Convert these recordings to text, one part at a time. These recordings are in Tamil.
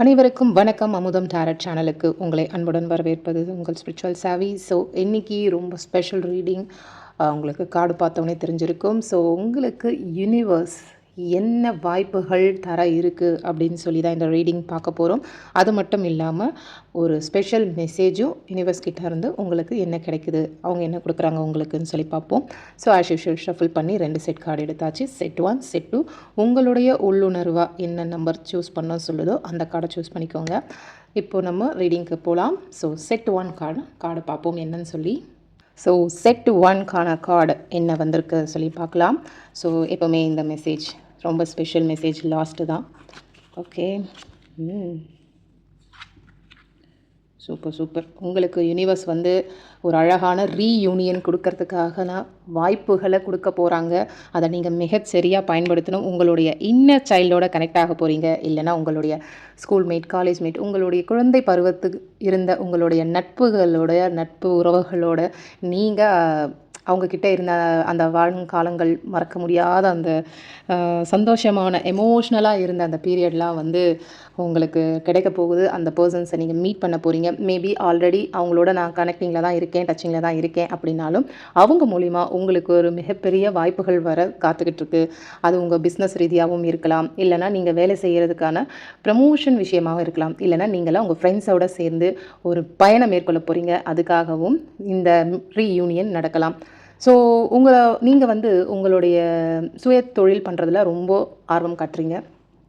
அனைவருக்கும் வணக்கம். அமுதம் டேரட் சேனலுக்கு உங்களை அன்புடன் வரவேற்பது உங்கள் ஸ்பிரிச்சுவல் சாவி. ஸோ இன்றைக்கி ரொம்ப ஸ்பெஷல் ரீடிங். உங்களுக்கு கார்டு பார்த்தோன்னே தெரிஞ்சிருக்கும். ஸோ உங்களுக்கு யூனிவர்ஸ் என்ன வாய்ப்புகள் தர இருக்குது அப்படின்னு சொல்லி தான் இந்த ரீடிங் பார்க்க போகிறோம். அது மட்டும் இல்லாமல் ஒரு ஸ்பெஷல் மெசேஜும் யூனிவர்ஸ் கிட்ட இருந்து உங்களுக்கு என்ன கிடைக்குது, அவங்க என்ன கொடுக்குறாங்க உங்களுக்குன்னு சொல்லி பார்ப்போம். ஸோ ஆஸ் யூஷுவல் ஷஃபில் பண்ணி 2 செட் கார்டு எடுத்தாச்சு. செட் 1 செட் 2 உங்களுடைய உள்ளுணர்வாக என்ன நம்பர் சூஸ் பண்ண சொல்லுதோ அந்த கார்டை சூஸ் பண்ணிக்கோங்க. இப்போது நம்ம ரீடிங்க்கு போகலாம். ஸோ செட் 1 கார்டு பார்ப்போம் என்னன்னு சொல்லி. ஸோ செட் 1க்கான கார்டு என்ன வந்திருக்கு சொல்லி பார்க்கலாம். ஸோ எப்போவுமே இந்த மெசேஜ் ரொம்ப ஸ்பெஷல் மெசேஜ் லாஸ்ட்டு தான். Okay, super. உங்களுக்கு யூனிவர்ஸ் வந்து ஒரு அழகான ரீயூனியன் கொடுக்கறதுக்காக வாய்ப்புகளை கொடுக்க போகிறாங்க. அதை நீங்கள் மிகச்சரியாக பயன்படுத்தணும். உங்களுடைய இன்னர் சைல்டோட கனெக்ட் ஆக போகிறீங்க. இல்லைனா உங்களுடைய ஸ்கூல்மேட், காலேஜ்மேட், உங்களுடைய குழந்தை பருவத்துக்கு இருந்த உங்களுடைய நட்பு உறவுகளோட நீங்கள் அவங்கக்கிட்ட இருந்த அந்த வாழும் காலங்கள், மறக்க முடியாத அந்த சந்தோஷமான எமோஷ்னலாக இருந்த அந்த பீரியட்லாம் வந்து உங்களுக்கு கிடைக்க போகுது. அந்த பர்சன்ஸை நீங்கள் மீட் பண்ண போகிறீங்க. மேபி ஆல்ரெடி அவங்களோட நான் கனெக்டிங்கில் தான் இருக்கேன், டச்சிங்கில் தான் இருக்கேன் அப்படின்னாலும் அவங்க மூலிமா உங்களுக்கு ஒரு மிகப்பெரிய வாய்ப்புகள் வர காத்துக்கிட்டு இருக்கு. அது உங்கள் பிஸ்னஸ் ரீதியாகவும் இருக்கலாம், இல்லைனா நீங்கள் வேலை செய்கிறதுக்கான ப்ரமோஷன் விஷயமாகவும் இருக்கலாம், இல்லைனா நீங்களாம் உங்கள் ஃப்ரெண்ட்ஸோடு சேர்ந்து ஒரு பயணம் மேற்கொள்ள போகிறீங்க. அதுக்காகவும் இந்த ரீயூனியன் நடக்கலாம். ஸோ நீங்கள் வந்து உங்களுடைய சுய தொழில் பண்ணுறதுல ரொம்ப ஆர்வம் காட்டுறீங்க.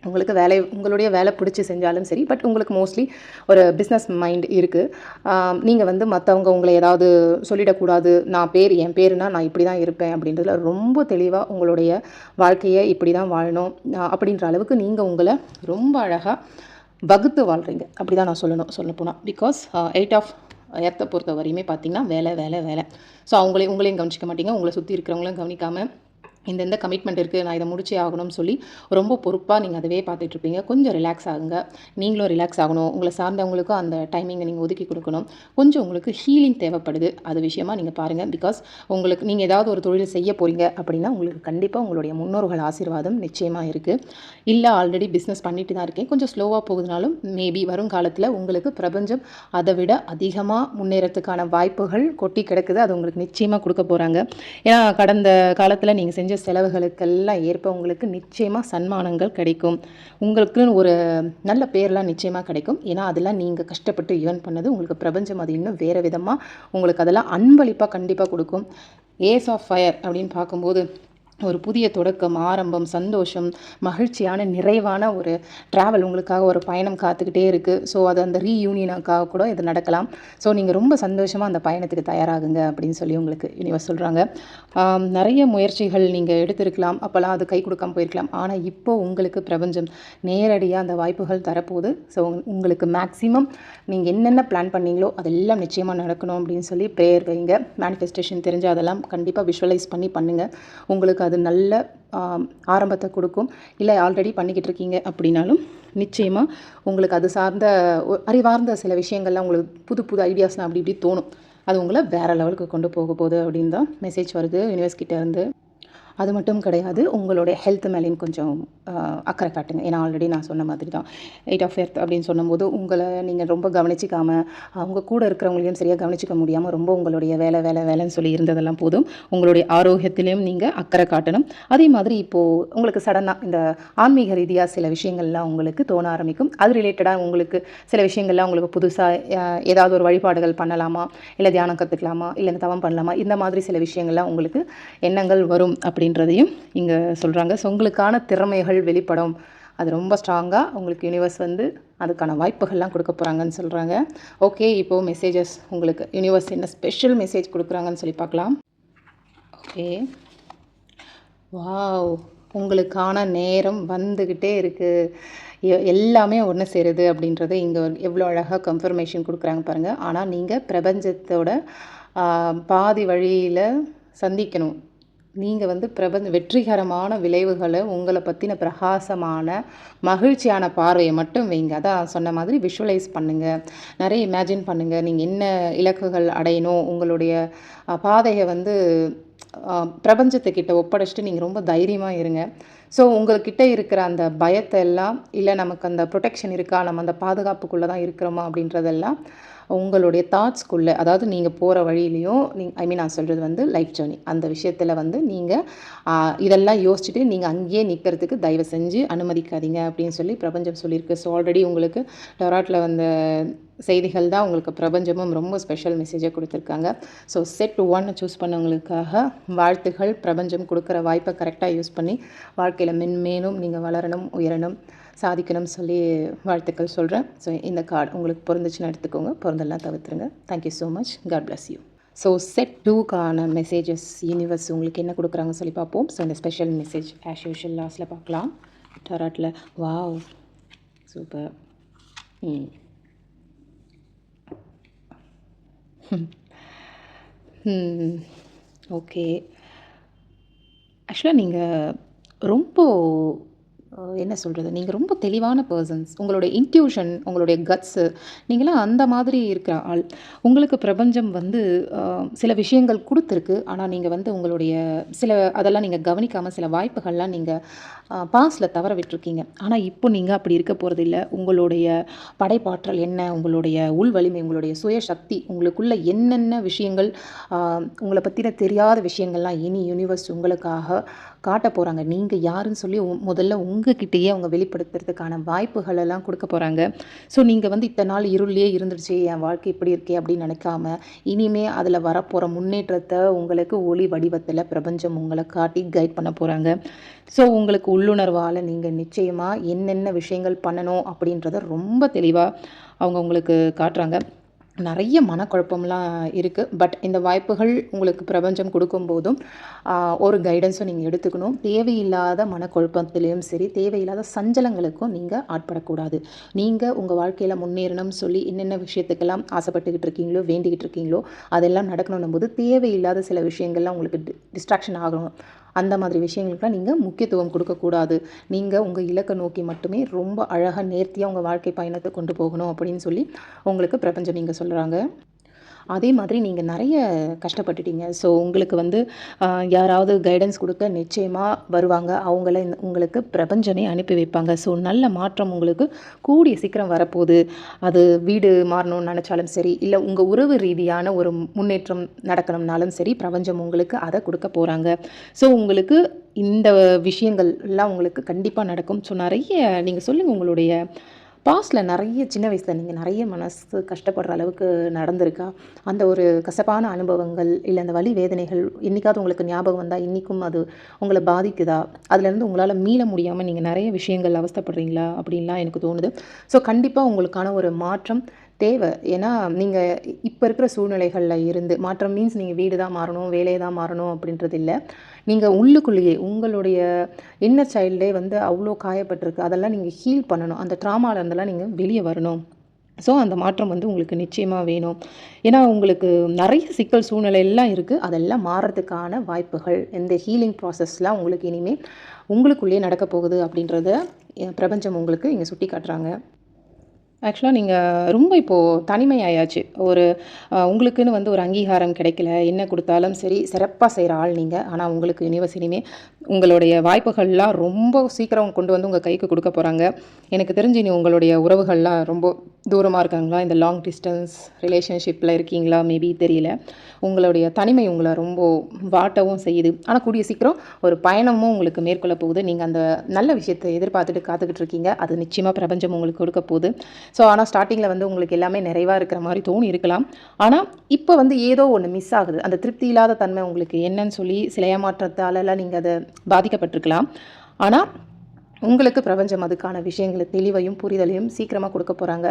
உங்களுடைய வேலை பிடிச்சி செஞ்சாலும் சரி, பட் உங்களுக்கு மோஸ்ட்லி ஒரு பிஸ்னஸ் மைண்ட் இருக்குது. நீங்கள் வந்து மற்றவங்க உங்களை ஏதாவது சொல்லிடக்கூடாது, என் பேருனா நான் இப்படி தான் இருப்பேன் அப்படின்றதுல ரொம்ப தெளிவாக உங்களுடைய வாழ்க்கையை இப்படி தான் வாழணும் அப்படின்ற அளவுக்கு நீங்கள் உங்களை ரொம்ப அழகாக வகுத்து வாழ்கிறீங்க. அப்படி தான் நான் சொல்லப்போனால். பிகாஸ் 8 ஆஃப் எர்த்தை பொறுத்த வரையுமே பார்த்திங்கன்னா வேலை. ஸோ உங்களையும் கவனிச்சிக்க மாட்டீங்க, உங்களை சுற்றி இருக்கிறவங்களையும் கவனிக்காமல் இந்த கமிட்மெண்ட் இருக்குது, நான் இதை முடிச்சே ஆகணும்னு சொல்லி ரொம்ப பொறுப்பாக நீங்கள் அதவே பார்த்துட்ருப்பீங்க. கொஞ்சம் ரிலாக்ஸ் ஆகுங்க. நீங்களும் ரிலாக்ஸ் ஆகணும். உங்களை சார்ந்தவங்களுக்கும் அந்த டைமிங்கை நீங்கள் ஒதுக்கி கொடுக்கணும். கொஞ்சம் உங்களுக்கு ஹீலிங் தேவைப்படுது. அது விஷயமாக நீங்கள் பாருங்கள். பிகாஸ் நீங்கள் ஏதாவது ஒரு தொழில் செய்ய போகிறீங்க அப்படின்னா உங்களுக்கு கண்டிப்பாக உங்களுடைய முன்னோர்கள் ஆசீர்வாதம் நிச்சயமாக இருக்குது. இல்லை ஆல்ரெடி பிஸ்னஸ் பண்ணிட்டு தான் இருக்கேன், கொஞ்சம் ஸ்லோவாக போகுதுனாலும் மேபி வருங்காலத்தில் உங்களுக்கு பிரபஞ்சம் அதை விட அதிகமாக முன்னேறத்துக்கான வாய்ப்புகள் கொட்டி கிடக்குது. அது உங்களுக்கு நிச்சயமாக கொடுக்க போகிறாங்க. ஏன்னா கடந்த காலத்தில் நீங்கள் செஞ்ச செலவுகளுக்கெல்லாம் ஏற்ப உங்களுக்கு நிச்சயமாக சன்மானங்கள் கிடைக்கும். உங்களுக்குன்னு ஒரு நல்ல பேர்லாம் நிச்சயமாக கிடைக்கும். ஏன்னா அதெல்லாம் நீங்கள் கஷ்டப்பட்டு ஏர்ன் பண்ணது. உங்களுக்கு பிரபஞ்சம் அது இன்னும் வேறு விதமாக உங்களுக்கு அதெல்லாம் அன்பளிப்பாக கண்டிப்பாக கொடுக்கும். ஏஸ் ஆஃப் ஃபயர் அப்படின்னு பார்க்கும்போது ஒரு புதிய தொடக்கம், ஆரம்பம், சந்தோஷம், மகிழ்ச்சியான நிறைவான ஒரு ட்ராவல், உங்களுக்காக ஒரு பயணம் காத்துக்கிட்டே இருக்குது. ஸோ அது அந்த ரீயூனியனுக்காக கூட இது நடக்கலாம். ஸோ நீங்கள் ரொம்ப சந்தோஷமாக அந்த பயணத்துக்கு தயாராகுங்க அப்படின்னு சொல்லி உங்களுக்கு யூனிவர்ஸ் சொல்கிறாங்க. நிறைய முயற்சிகள் நீங்கள் எடுத்திருக்கலாம், அப்போல்லாம் அது கை கொடுக்காம போயிருக்கலாம். ஆனால் இப்போது உங்களுக்கு பிரபஞ்சம் நேரடியாக அந்த வாய்ப்புகள் தரப்போகுது. ஸோ உங்களுக்கு மேக்ஸிமம் நீங்கள் என்னென்ன பிளான் பண்ணீங்களோ அதெல்லாம் நிச்சயமாக நடக்கணும் அப்படின்னு சொல்லி ப்ரேயர் வைங்க. மேனிஃபெஸ்டேஷன் தெரிஞ்சு அதெல்லாம் கண்டிப்பாக விஷுவலைஸ் பண்ணி பண்ணுங்கள். உங்களுக்கு அது நல்ல ஆரம்பத்தை கொடுக்கும். இல்லை ஆல்ரெடி பண்ணிக்கிட்டு இருக்கீங்க அப்படின்னாலும் நிச்சயமாக உங்களுக்கு அது சார்ந்த அறிவார்ந்த சில விஷயங்கள்லாம் உங்களுக்கு புது ஐடியாஸ்லாம் அப்படி இப்படி தோணும். அது உங்களை வேறு லெவலுக்கு கொண்டு போக போகுது அப்படின்னு தான் மெசேஜ் வருது யூனிவர்ஸ் கிட்ட இருந்து. அது மட்டும் கிடையாது, உங்களுடைய ஹெல்த் மேலேயும் கொஞ்சம் அக்கறை காட்டுங்க. ஏன்னா ஆல்ரெடி நான் சொன்ன மாதிரி தான் 8 ஆஃப் எர்த் அப்படின்னு சொன்னபோது உங்களை நீங்கள் ரொம்ப கவனிச்சிக்காமல், அவங்க கூட இருக்கிறவங்களையும் சரியாக கவனிச்சிக்க முடியாமல் ரொம்ப உங்களுடைய வேலைன்னு சொல்லி இருந்ததெல்லாம் போதும். உங்களுடைய ஆரோக்கியத்திலையும் நீங்கள் அக்கறை காட்டணும். அதே மாதிரி இப்போது உங்களுக்கு சடனாக இந்த ஆன்மீக ரீதியாக சில விஷயங்கள்லாம் உங்களுக்கு தோண ஆரம்பிக்கும். அது ரிலேட்டடாக உங்களுக்கு சில விஷயங்கள்லாம் உங்களுக்கு புதுசாக ஏதாவது ஒரு வழிபாடுகள் பண்ணலாமா, இல்லை தியானம் கற்றுக்கலாமா, இல்லை தவம் பண்ணலாமா, இந்த மாதிரி சில விஷயங்கள்லாம் உங்களுக்கு எண்ணங்கள் வரும் அப்படின்றதையும் இங்கே சொல்கிறாங்க. ஸோ உங்களுக்கான திறமைகள் வெளிப்படும். அது ரொம்ப ஸ்ட்ராங்காக உங்களுக்கு யூனிவர்ஸ் வந்து அதுக்கான வாய்ப்புகள்லாம் கொடுக்க போகிறாங்கன்னு சொல்கிறாங்க. ஓகே, இப்போது மெசேஜஸ் உங்களுக்கு யூனிவர்ஸ் என்ன ஸ்பெஷல் மெசேஜ் கொடுக்குறாங்கன்னு சொல்லி பார்க்கலாம். ஓகே, வாவ், உங்களுக்கான நேரம் வந்துக்கிட்டே இருக்குது. எல்லாமே ஒன்று சேருது அப்படின்றது இங்கே எவ்வளோ அழகாக கன்ஃபர்மேஷன் கொடுக்குறாங்க பாருங்கள். ஆனால் நீங்கள் பிரபஞ்சத்தோட பாதி வழியில் சந்திக்கணும். நீங்கள் வந்து வெற்றிகரமான விளைவுகளை, உங்களை பற்றின பிரகாசமான மகிழ்ச்சியான பார்வையை மட்டும் வைங்க. அதான் சொன்ன மாதிரி விஷுவலைஸ் பண்ணுங்கள், நிறைய இமேஜின் பண்ணுங்கள். நீங்கள் என்ன இலக்குகள் அடையணும், உங்களுடைய பாதையை வந்து பிரபஞ்சத்துக்கிட்ட ஒப்படைச்சிட்டு நீங்கள் ரொம்ப தைரியமாக இருங்க. ஸோ உங்கள்கிட்ட இருக்கிற அந்த பயத்தை எல்லாம், இல்லை நமக்கு அந்த ப்ரொடெக்ஷன் இருக்கா, நம்ம அந்த பாதுகாப்புக்குள்ளே தான் இருக்கிறோமா அப்படின்றதெல்லாம் உங்களுடைய தாட்ஸ்க்குள்ளே, அதாவது நீங்கள் போகிற வழியிலையும் நான் சொல்கிறது வந்து லைஃப் ஜேர்னி அந்த விஷயத்தில் வந்து நீங்கள் இதெல்லாம் யோசிச்சுட்டு நீங்கள் அங்கேயே நிற்கிறதுக்கு தயவு செஞ்சு அனுமதிக்காதீங்க அப்படின்னு சொல்லி பிரபஞ்சம் சொல்லியிருக்கு. ஸோ ஆல்ரெடி உங்களுக்கு டொராட்டில் வந்த செய்திகள் தான் உங்களுக்கு பிரபஞ்சமும் ரொம்ப ஸ்பெஷல் மெசேஜை கொடுத்துருக்காங்க. ஸோ செட் 1 சூஸ் பண்ணவங்களுக்காக வாழ்த்துகள். பிரபஞ்சம் கொடுக்குற வாய்ப்பை கரெக்டாக யூஸ் பண்ணி வாழ்க்கையில் மென்மேலும் நீங்கள் வளரணும், உயரணும், சாதிக்கணும்னு சொல்லி வாழ்த்துக்கள் சொல்கிறேன். ஸோ இந்த கார்டு உங்களுக்கு பொருந்துச்சுன்னு எடுத்துக்கோங்க, பொருந்தெல்லாம் தவிர்த்துருங்க. Thank you so much. God bless you. So set 2க்கான மெசேஜஸ் யூனிவர்ஸ் உங்களுக்கு என்ன கொடுக்குறாங்கன்னு சொல்லி பார்ப்போம். ஸோ இந்த ஸ்பெஷல் மெசேஜ் ஆஸ் யூஷுவல் லாஸ்ட்டில் பார்க்கலாம். டராட்டில் வாவ் சூப்பர். ஓகே. ஆக்சுவலாக நீங்கள் ரொம்ப என்ன சொல்கிறது, நீங்கள் ரொம்ப தெளிவான பர்சன்ஸ். உங்களுடைய இன்ட்யூஷன், உங்களுடைய கட்ஸு, நீங்களாம் அந்த மாதிரி இருக்கிற ஆள். உங்களுக்கு பிரபஞ்சம் வந்து சில விஷயங்கள் கொடுத்துருக்கு. ஆனால் நீங்கள் வந்து உங்களுடைய அதெல்லாம் நீங்கள் கவனிக்காமல் சில வாய்ப்புகள்லாம் நீங்கள் பாஸ்டில் தவற விட்டுருக்கீங்க. ஆனால் இப்போ நீங்கள் அப்படி இருக்க போகிறதில்ல. உங்களுடைய படைப்பாற்றல் என்ன, உங்களுடைய உள் வலிமை, உங்களுடைய சுயசக்தி, உங்களுக்குள்ள என்னென்ன விஷயங்கள், உங்களை பற்றின தெரியாத விஷயங்கள்லாம் இனி யூனிவர்ஸ் உங்களுக்காக காட்ட போகிறாங்க. நீங்கள் யாருன்னு சொல்லி முதல்ல உங்ககிட்டயே அவங்க வெளிப்படுத்துறதுக்கான வாய்ப்புகள் எல்லாம் கொடுக்க போகிறாங்க. ஸோ நீங்கள் வந்து இத்தனை நாள் இருள்லேயே இருந்துருச்சு, என் வாழ்க்கை இப்படி இருக்கே அப்படின்னு நினைக்காம, இனிமே அதில் வரப்போகிற முன்னேற்றத்தை உங்களுக்கு ஒளி வடிவத்தில் பிரபஞ்சம் உங்களை காட்டி கைட் பண்ண போகிறாங்க. ஸோ உங்களுக்கு உள்ளுணர்வால் நீங்கள் நிச்சயமாக என்னென்ன விஷயங்கள் பண்ணணும் அப்படின்றத ரொம்ப தெளிவாக அவங்க உங்களுக்கு காட்டுறாங்க. நிறைய மனக்குழப்பம்லாம் இருக்குது. பட் இந்த வாய்ப்புகள் உங்களுக்கு பிரபஞ்சம் கொடுக்கும்போதும் ஒரு கைடன்ஸும் நீங்கள் எடுத்துக்கணும். தேவையில்லாத மனக்குழப்பத்திலையும் சரி, தேவையில்லாத சஞ்சலங்களுக்கும் நீங்கள் ஆட்படக்கூடாது. நீங்கள் உங்கள் வாழ்க்கையில் முன்னேறணும்னு சொல்லி என்னென்ன விஷயத்துக்கெல்லாம் ஆசைப்பட்டுக்கிட்டு இருக்கீங்களோ, வேண்டிக்கிட்டு இருக்கீங்களோ, அதெல்லாம் நடக்கணும் போது தேவையில்லாத சில விஷயங்கள்லாம் உங்களுக்கு டிஸ்ட்ராக்ஷன் ஆகணும். அந்த மாதிரி விஷயங்களுக்குலாம் நீங்கள் முக்கியத்துவம் கொடுக்கக்கூடாது. நீங்கள் உங்கள் இலக்கை நோக்கி மட்டுமே ரொம்ப அழகாக நேர்த்தியாக உங்கள் வாழ்க்கை பயணத்தை கொண்டு போகணும் அப்படின்னு சொல்லி உங்களுக்கு பிரபஞ்சம் நீங்கள் சொல்கிறாங்க. அதே மாதிரி நீங்கள் நிறைய கஷ்டப்பட்டுட்டீங்க. ஸோ உங்களுக்கு வந்து யாராவது கைடன்ஸ் கொடுக்க நிச்சயமாக வருவாங்க. அவங்கள உங்களுக்கு பிரபஞ்சமே அனுப்பி வைப்பாங்க. ஸோ நல்ல மாற்றம் உங்களுக்கு கூடிய சீக்கிரம் வரப்போகுது. அது வீடு மாறணும்னு நினச்சாலும் சரி, இல்லை உங்கள் உறவு ரீதியான ஒரு முன்னேற்றம் நடக்கணும்னாலும் சரி, பிரபஞ்சம் உங்களுக்கு அதை கொடுக்க போகிறாங்க. ஸோ உங்களுக்கு இந்த விஷயங்கள் எல்லாம் உங்களுக்கு கண்டிப்பாக நடக்கும். ஸோ நிறைய நீங்கள் சொல்லுங்கள், உங்களுடைய பாஸ்டில் நிறைய சின்ன வயசில் நீங்கள் நிறைய மனசு கஷ்டப்படுற அளவுக்கு நடந்திருக்கா? அந்த ஒரு கசப்பான அனுபவங்கள், இல்லை அந்த வலி வேதனைகள் என்றைக்காவது உங்களுக்கு ஞாபகம் வந்தால் இன்றைக்கும் அது உங்களை பாதிக்குதா? அதுலேருந்து உங்களால் மீள முடியாமல் நீங்கள் நிறைய விஷயங்கள் அவஸ்தைப்படுறீங்களா அப்படின்லாம் எனக்கு தோணுது. ஸோ கண்டிப்பாக உங்களுக்கான ஒரு மாற்றம் தேவை. ஏன்னா நீங்கள் இப்போ இருக்கிற சூழ்நிலைகளில் இருந்து மாற்றம் மீன்ஸ் நீங்கள் வீடு தான் மாறணும், வேலையை தான் மாறணும் அப்படின்றது இல்லை. நீங்கள் உள்ளுக்குள்ளேயே உங்களுடைய இன்னர் சைல்டே வந்து அவ்வளோ காயப்பட்டிருக்கு. அதெல்லாம் நீங்கள் ஹீல் பண்ணணும். அந்த ட்ராமாவில் இருந்தெல்லாம் நீங்கள் வெளியே வரணும். ஸோ அந்த மாற்றம் வந்து உங்களுக்கு நிச்சயமாக வேணும். ஏன்னா உங்களுக்கு நிறைய சிக்கல் சூழ்நிலையெல்லாம் இருக்குது. அதெல்லாம் மாறுறதுக்கான வாய்ப்புகள், இந்த ஹீலிங் ப்ராசஸ்லாம் உங்களுக்கு இனிமேல் உங்களுக்குள்ளேயே நடக்க போகுது அப்படின்றத பிரபஞ்சம் உங்களுக்கு இங்கே சுட்டி காட்டுறாங்க. ஆக்சுவலாக நீங்கள் ரொம்ப இப்போது தனிமையாயாச்சு. உங்களுக்குன்னு வந்து ஒரு அங்கீகாரம் கிடைக்கல. என்ன கொடுத்தாலும் சரி சிறப்பாக செய்கிற ஆள் நீங்கள். ஆனால் உங்களுக்கு யூனிவர்சிட்டியுமே உங்களுடைய வாய்ப்புகள்லாம் ரொம்ப சீக்கிரம் கொண்டு வந்து உங்கள் கைக்கு கொடுக்க போகிறாங்க. எனக்கு தெரிஞ்சு நீ உங்களுடைய உறவுகள்லாம் ரொம்ப தூரமாக இருக்காங்களா, இந்த லாங் டிஸ்டன்ஸ் ரிலேஷன்ஷிப்பில் இருக்கீங்களா, மேபி தெரியல. உங்களுடைய தனிமை உங்களை ரொம்ப வாட்டவும் செய்யுது. ஆனால் கூடிய சீக்கிரம் ஒரு பயணமும் உங்களுக்கு மேற்கொள்ள போகுது. நீங்கள் அந்த நல்ல விஷயத்தை எதிர்பார்த்துட்டு காத்துக்கிட்டு இருக்கீங்க. அது நிச்சயமாக பிரபஞ்சம் உங்களுக்கு கொடுக்க போகுது. ஸோ ஆனால் ஸ்டார்டிங்கில் வந்து உங்களுக்கு எல்லாமே நிறைவாக இருக்கிற மாதிரி தோணி இருக்கலாம். ஆனால் இப்போ வந்து ஏதோ ஒன்று மிஸ் ஆகுது. அந்த திருப்தி இல்லாத தன்மை உங்களுக்கு என்னன்னு சொல்லி சில ஏமாற்றத்தாலெல்லாம் நீங்கள் அதை பாதிக்கப்பட்டிருக்கலாம். ஆனால் உங்களுக்கு பிரபஞ்சம் அதுக்கான விஷயங்களை தெளிவையும் புரிதலையும் சீக்கிரமாக கொடுக்க போகிறாங்க.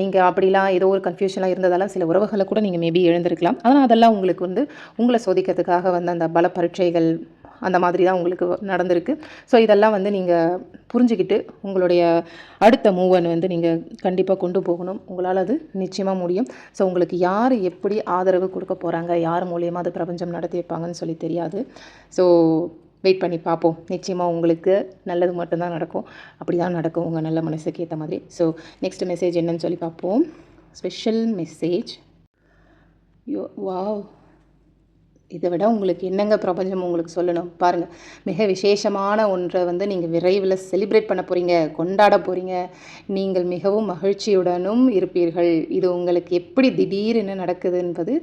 நீங்கள் அப்படிலாம் ஏதோ ஒரு கன்ஃபியூஷனாக இருந்ததால சில உறவுகளை கூட நீங்கள் மேபி எழுந்திருக்கலாம். ஆனால் அதெல்லாம் உங்களுக்கு வந்து உங்களை சோதிக்கிறதுக்காக வந்து அந்த பல பரீட்சைகள் அந்த மாதிரி தான் உங்களுக்கு நடந்திருக்கு. ஸோ இதெல்லாம் வந்து நீங்கள் புரிஞ்சுக்கிட்டு உங்களுடைய அடுத்த மூவன் வந்து நீங்கள் கண்டிப்பாக கொண்டு போகணும். உங்களால் அது நிச்சயமாக முடியும். ஸோ உங்களுக்கு யார் எப்படி ஆதரவு கொடுக்க போகிறாங்க, யார் மூலியமாக அது பிரபஞ்சம் நடத்தி வைப்பாங்கன்னு சொல்லி தெரியாது. ஸோ வெயிட் பண்ணி பார்ப்போம். நிச்சயமாக உங்களுக்கு நல்லது மட்டும்தான் நடக்கும். அப்படி தான் நடக்கும் உங்கள் நல்ல மனசுக்கு ஏற்ற மாதிரி. ஸோ நெக்ஸ்ட் மெசேஜ் என்னன்னு சொல்லி பார்ப்போம். Special message. வாவ், இதை விட உங்களுக்கு என்னங்க பிரபஞ்சம் உங்களுக்கு சொல்லணும் பாருங்கள். மிக விசேஷமான ஒன்றை வந்து நீங்கள் விரைவில் செலிப்ரேட் பண்ண போகிறீங்க, கொண்டாட போகிறீங்க. நீங்கள் மிகவும் மகிழ்ச்சியுடனும் இருப்பீர்கள். இது உங்களுக்கு எப்படி திடீர்னு நடக்குது என்பது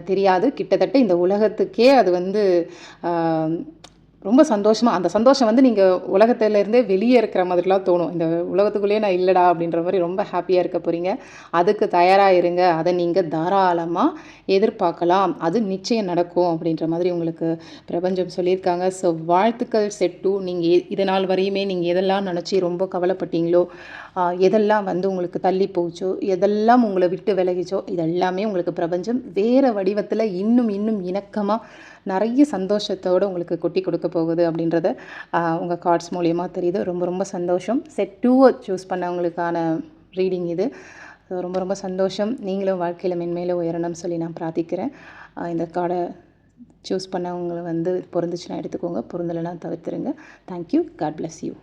தெரியாது. கிட்டத்தட்ட இந்த உலகத்துக்கே அது வந்து ரொம்ப சந்தோஷமாக, அந்த சந்தோஷம் வந்து நீங்கள் உலகத்திலேருந்தே வெளியே இருக்கிற மாதிரிலாம் தோணும். இந்த உலகத்துக்குள்ளேயே நான் இல்லைடா அப்படின்ற மாதிரி ரொம்ப ஹாப்பியாக இருக்க போகிறீங்க. அதுக்கு தயாராக இருங்க. அதை நீங்கள் தாராளமாக எதிர்பார்க்கலாம். அது நிச்சயம் நடக்கும் அப்படின்ற மாதிரி உங்களுக்கு பிரபஞ்சம் சொல்லியிருக்காங்க. ஸோ வாழ்த்துக்கள் செட் 2. நீங்கள் இது நாள் வரையுமே நீங்கள் எதெல்லாம் நினச்சி ரொம்ப கவலைப்பட்டீங்களோ, எதெல்லாம் வந்து உங்களுக்கு தள்ளி போச்சோ, எதெல்லாம் உங்களை விட்டு விலகிச்சோ, இதெல்லாமே உங்களுக்கு பிரபஞ்சம் வேறு வடிவத்தில் இன்னும் இன்னும் இணக்கமாக நிறைய சந்தோஷத்தோடு உங்களுக்கு கொட்டி கொடுக்க போகுது அப்படின்றத உங்கள் கார்ட்ஸ் மூலியமாக தெரியுது. ரொம்ப ரொம்ப சந்தோஷம். செட் 2 சூஸ் பண்ணவங்களுக்கான ரீடிங் இது. ஸோ ரொம்ப ரொம்ப சந்தோஷம். நீங்களும் வாழ்க்கையில் மென்மேலும் உயரணும்னு சொல்லி நான் பிரார்த்திக்கிறேன். இந்த கார்டை சூஸ் பண்ணவங்களை வந்து பொருந்துச்சுன்னா எடுத்துக்கோங்க, பொருந்தலைன்னா தவிர்த்துருங்க. தேங்க்யூ. God bless you.